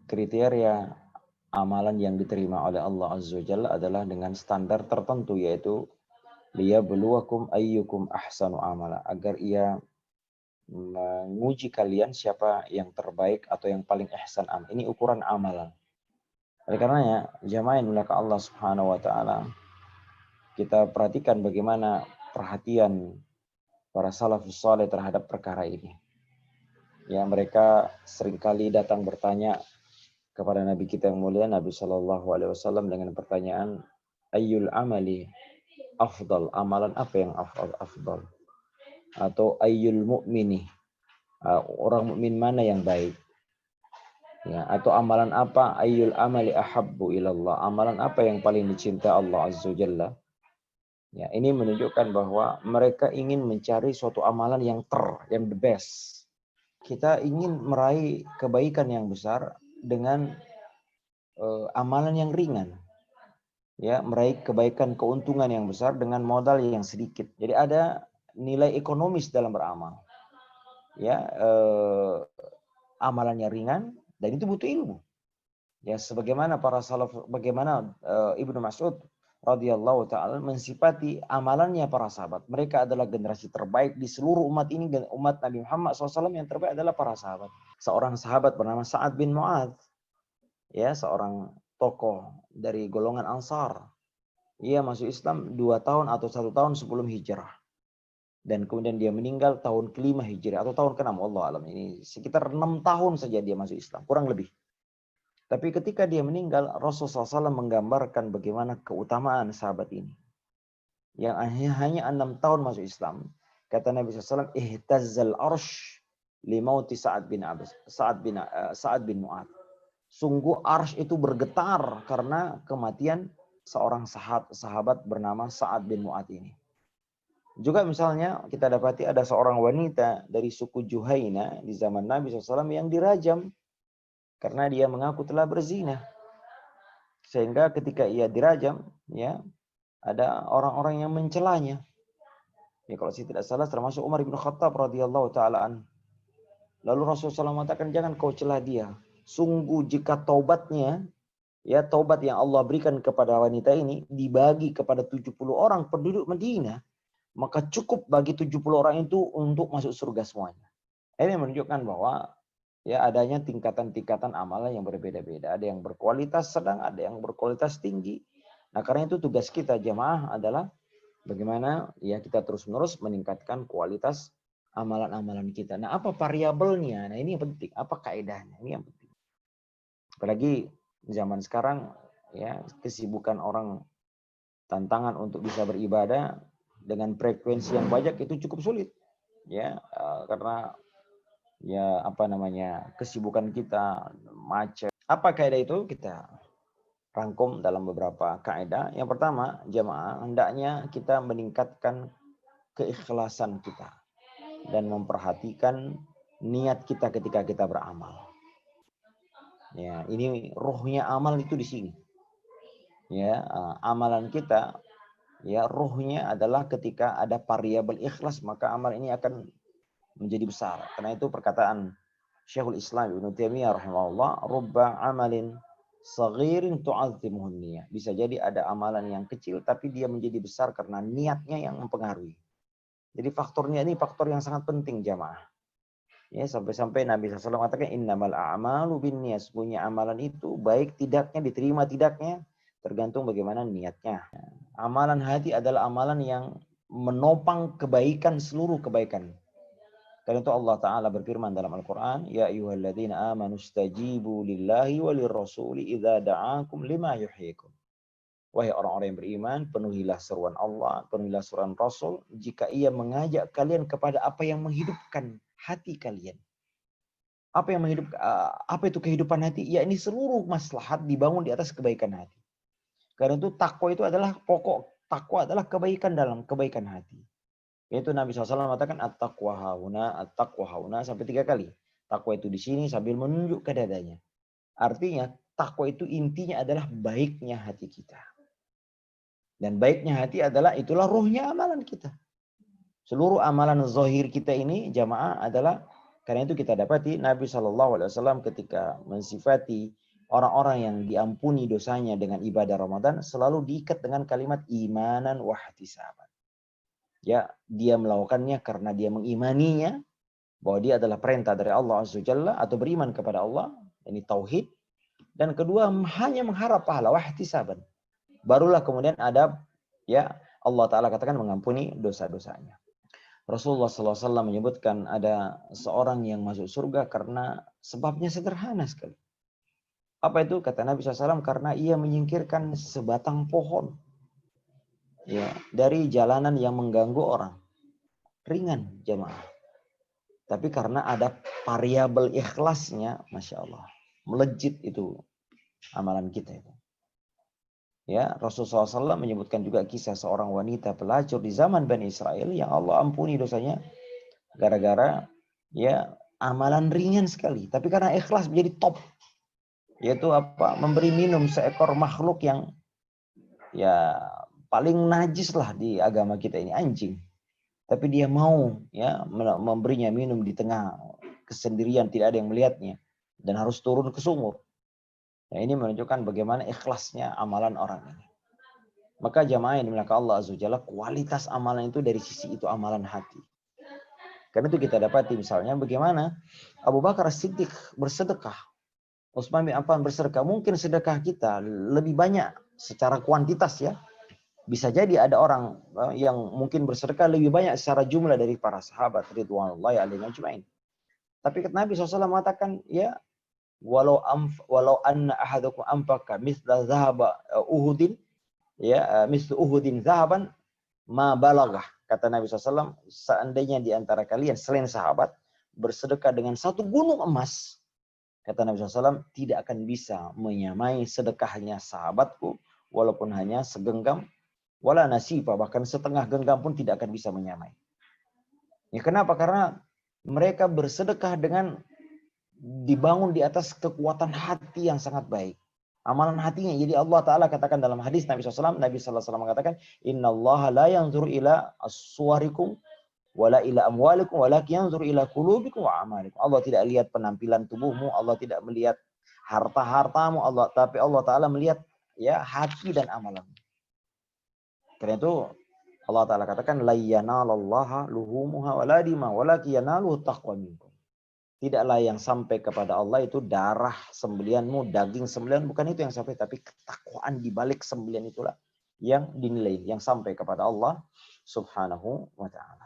kriteria amalan yang diterima oleh Allah Azza wa Jalla adalah dengan standar tertentu, yaitu liyabluwakum ayyukum ahsanu amala, agar ia menguji kalian siapa yang terbaik atau yang paling ihsan amal. Ini ukuran amalan. Oleh karenanya, jamaah yang dimuliakan Allah Subhanahu wa taala, kita perhatikan bagaimana perhatian para salafus saleh terhadap perkara ini. Ya, mereka seringkali datang bertanya kepada Nabi kita yang mulia Nabi Shallallahu Alaihi Wasallam dengan pertanyaan ayyul amali afdal, amalan apa yang afdal, atau ayyul mu'mini, orang mukmin mana yang baik, ya, atau amalan apa, ayyul amali ahabbu ilallah, amalan apa yang paling dicinta Allah Azza wa Jalla. Ya, ini menunjukkan bahwa mereka ingin mencari suatu amalan yang yang the best. Kita ingin meraih kebaikan yang besar dengan amalan yang ringan. Ya, meraih kebaikan, keuntungan yang besar dengan modal yang sedikit. Jadi ada nilai ekonomis dalam beramal. Ya, amalannya ringan dan itu butuh ilmu. Ya, sebagaimana para salaf, bagaimana Ibnu Mas'ud radhiyallahu taala mensifati amalannya para sahabat. Mereka adalah generasi terbaik di seluruh umat ini, dan umat Nabi Muhammad SAW yang terbaik adalah para sahabat. Seorang sahabat bernama Sa'ad bin Mu'adz, ya, seorang tokoh dari golongan Ansar. Ia masuk Islam 2 tahun atau 1 tahun sebelum hijrah. Dan kemudian dia meninggal tahun ke-5 hijrah atau tahun ke-6, Allah alam. Ini sekitar 6 tahun saja dia masuk Islam, kurang lebih. Tapi ketika dia meninggal, Rasulullah SAW menggambarkan bagaimana keutamaan sahabat ini. Yang hanya 6 tahun masuk Islam. Kata Nabi SAW, ihtazzal arsh limauti Sa'ad bin Mu'adz. Sungguh arsh itu bergetar karena kematian seorang sahabat bernama Sa'ad bin Mu'adz ini. Juga misalnya kita dapati ada seorang wanita dari suku Juhaina di zaman Nabi SAW yang dirajam karena dia mengaku telah berzina. Sehingga ketika ia dirajam, ya, ada orang-orang yang mencelanya. Ya, kalau saya tidak salah termasuk Umar bin Khattab radhiyallahu taala an. Lalu Rasulullah SAW mengatakan, jangan kau celah dia. Sungguh jika taubatnya, ya, taubat yang Allah berikan kepada wanita ini dibagi kepada 70 orang penduduk Madinah, maka cukup bagi 70 orang itu untuk masuk surga semuanya. Ini menunjukkan bahwa ya adanya tingkatan-tingkatan amalan yang berbeda-beda. Ada yang berkualitas sedang, ada yang berkualitas tinggi. Nah, karena itu tugas kita jemaah adalah bagaimana ya kita terus-menerus meningkatkan kualitas amalan-amalan kita. Nah, apa variabelnya? Nah, ini yang penting. Apa kaedahnya? Ini yang penting. Apalagi zaman sekarang, ya, kesibukan orang, tantangan untuk bisa beribadah dengan frekuensi yang banyak itu cukup sulit. Ya, karena ya apa namanya, kesibukan kita, macet. Apa kaidah itu? Kita rangkum dalam beberapa kaidah. Yang pertama, jemaah, hendaknya kita meningkatkan keikhlasan kita dan memperhatikan niat kita ketika kita beramal. Ya, ini ruhnya amal itu di sini. Ya, amalan kita, ya, ruhnya adalah ketika ada variabel ikhlas, maka amal ini akan menjadi besar. Karena itu perkataan Syekhul Islam Ibnu Taimiyah rahimahullah, rubba amalin saghirin tu'azzimuhun niyah. Bisa jadi ada amalan yang kecil tapi dia menjadi besar karena niatnya yang mempengaruhi. Jadi faktornya ini faktor yang sangat penting jamaah. Ya, sampai-sampai Nabi SAW mengatakan innamal a'malu binniyat. Punya amalan itu baik tidaknya, diterima tidaknya tergantung bagaimana niatnya. Amalan hati adalah amalan yang menopang kebaikan, seluruh kebaikan. Karena itu Allah Ta'ala berfirman dalam Al-Quran, ya ayyuhalladzina amanu stajibu lillahi walirrasuli idza da'akum lima yuhyikum. Wahai orang-orang yang beriman, penuhilah seruan Allah, penuhilah seruan Rasul jika ia mengajak kalian kepada apa yang menghidupkan hati kalian. Apa yang apa itu kehidupan hati? Ya, ini seluruh maslahat dibangun di atas kebaikan hati. Karena itu takwa itu adalah pokok, takwa adalah kebaikan dalam kebaikan hati. Yaitu Nabi SAW mengatakan at-taqwa hauna sampai 3 kali. Takwa itu di sini sambil menunjuk ke dadanya. Artinya takwa itu intinya adalah baiknya hati kita. Dan baiknya hati adalah itulah ruhnya amalan kita. Seluruh amalan zahir kita ini jamaah adalah Karena itu kita dapati Nabi SAW ketika mensifati orang-orang yang diampuni dosanya dengan ibadah Ramadan selalu diikat dengan kalimat imanan wa ihtisaban. Ya, dia melakukannya karena dia mengimaninya bahwa dia adalah perintah dari Allah Azza wa Jalla atau beriman kepada Allah, ini tauhid. Dan kedua hanya mengharap pahala wa ihtisaban. Barulah kemudian ada ya Allah Ta'ala katakan mengampuni dosa-dosanya. Rasulullah SAW menyebutkan ada seorang yang masuk surga karena sebabnya sederhana sekali. Apa itu? Kata Nabi SAW, karena ia menyingkirkan sebatang pohon ya dari jalanan yang mengganggu orang. Ringan jemaah. Tapi karena ada variabel ikhlasnya, Masya Allah. Melejit itu amalan kita itu. Ya, Rasulullah SAW menyebutkan juga kisah seorang wanita pelacur di zaman Bani Israel yang Allah ampuni dosanya gara-gara ya amalan ringan sekali, tapi karena ikhlas menjadi top. Yaitu apa? Memberi minum seekor makhluk yang ya paling najis lah di agama kita ini, anjing. Tapi dia mau ya memberinya minum di tengah kesendirian, tidak ada yang melihatnya dan harus turun ke sumur. Nah, ini menunjukkan bagaimana ikhlasnya amalan orang ini. Maka jamaah yang dimiliki Allah Azza wa Jalla, kualitas amalan itu dari sisi itu amalan hati. Karena itu kita dapati misalnya bagaimana Abu Bakar As-Siddiq bersedekah. Utsman bin Affan bersedekah. Mungkin sedekah kita lebih banyak secara kuantitas ya. Bisa jadi ada orang yang mungkin bersedekah lebih banyak secara jumlah dari para sahabat ridwanullahi alaihim ajmain. Tapi Nabi SAW mengatakan ya walau anna ahadukum anfaqa mithla dhahaba uhudin ya mislu uhudin zahaban ma balagah. Kata Nabi SAW, seandainya di antara kalian selain sahabat bersedekah dengan satu gunung emas, kata Nabi SAW, tidak akan bisa menyamai sedekahnya sahabatku walaupun hanya segenggam, wala nasifa, bahkan setengah genggam pun tidak akan bisa menyamai. Ya, kenapa? Karena mereka bersedekah dengan dibangun di atas kekuatan hati yang sangat baik. Amalan hatinya. Jadi Allah Ta'ala katakan dalam hadis Nabi SAW, Nabi SAW mengatakan, Inna Allah la yanzur ila as-suwarikum, wala ila amwalikum, walakin yanzur ila qulubikum wa amalikum. Allah tidak lihat penampilan tubuhmu, Allah tidak melihat harta-hartamu, tapi Allah Ta'ala melihat ya hati dan amalanmu. Karena itu Allah Ta'ala katakan, la yanalallaha luhumuha wala dima, walakin yanaluhu taqwa minkum. Tidaklah yang sampai kepada Allah itu darah sembelianmu, daging sembelian, bukan itu yang sampai, tapi ketakwaan di balik sembelian itulah yang dinilai, yang sampai kepada Allah Subhanahu wa Ta'ala.